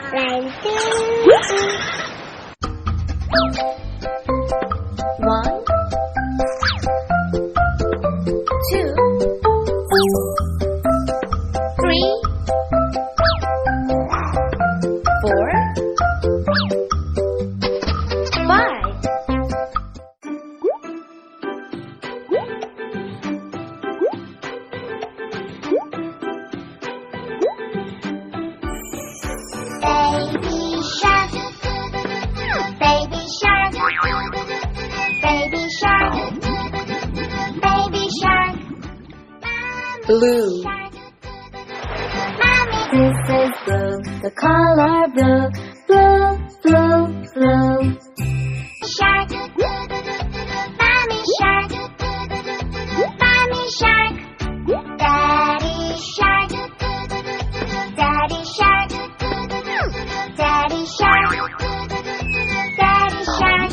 1, 2, 3, 4, 5. Baby shark, baby shark, baby shark, Blue. Mommy, this is blue, the color blue, blue, blue, blue. Shark, mommy shark, mommy shark, daddy shark, daddy shark, daddy shark. Daddy shark,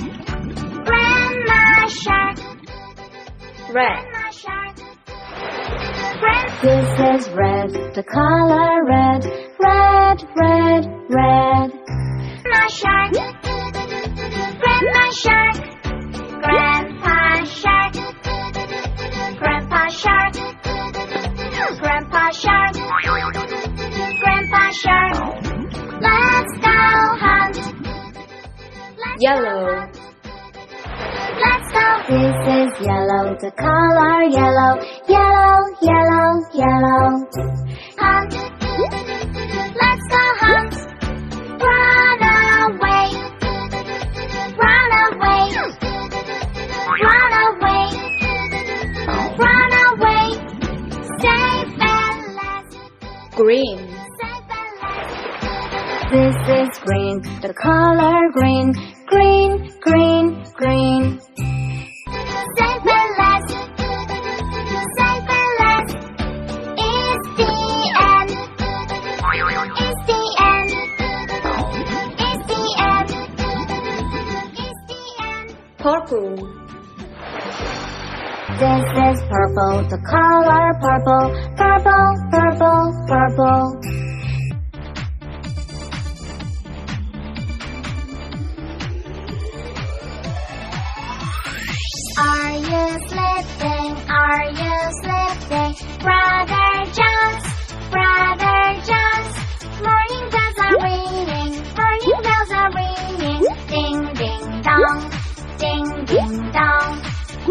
grandma shark, Red. grandma shark. This is red, the color red, red, red, red. Grandma shark, grandma shark, grandpa shark, grandpa shark, grandpa shark, grandpa shark. Let's go hunt. Yellow. Let's go. This is yellow, the color yellow, yellow, yellow, yellow. Hunt. Let's go hunt. Run away. Run away. Run away. Run away. Safe and last. Green. Safe and last. This is green, the color green, green, green, green. Safe and last, safe and last. It's the end, it's the end, it's the end, it's the end. Purple. This is purple, the color purple, purple, purple, purple. Are you sleeping? Are you sleeping? Brother Jones, Brother Jones. Morning bells are ringing, morning bells are ringing. Ding, ding, dong, ding, ding, dong.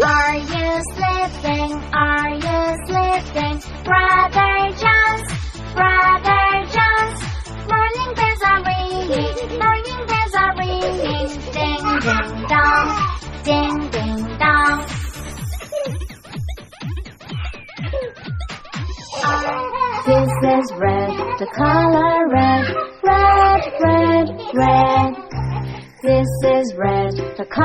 Are you sleeping? Are you sleeping? Brother Jones, Brother Jones. Morning bells are ringing, morning bells are ringing. Ding, ding, dong, ding, ding, dong. This is red, the color red, red, red, red. This is red, the color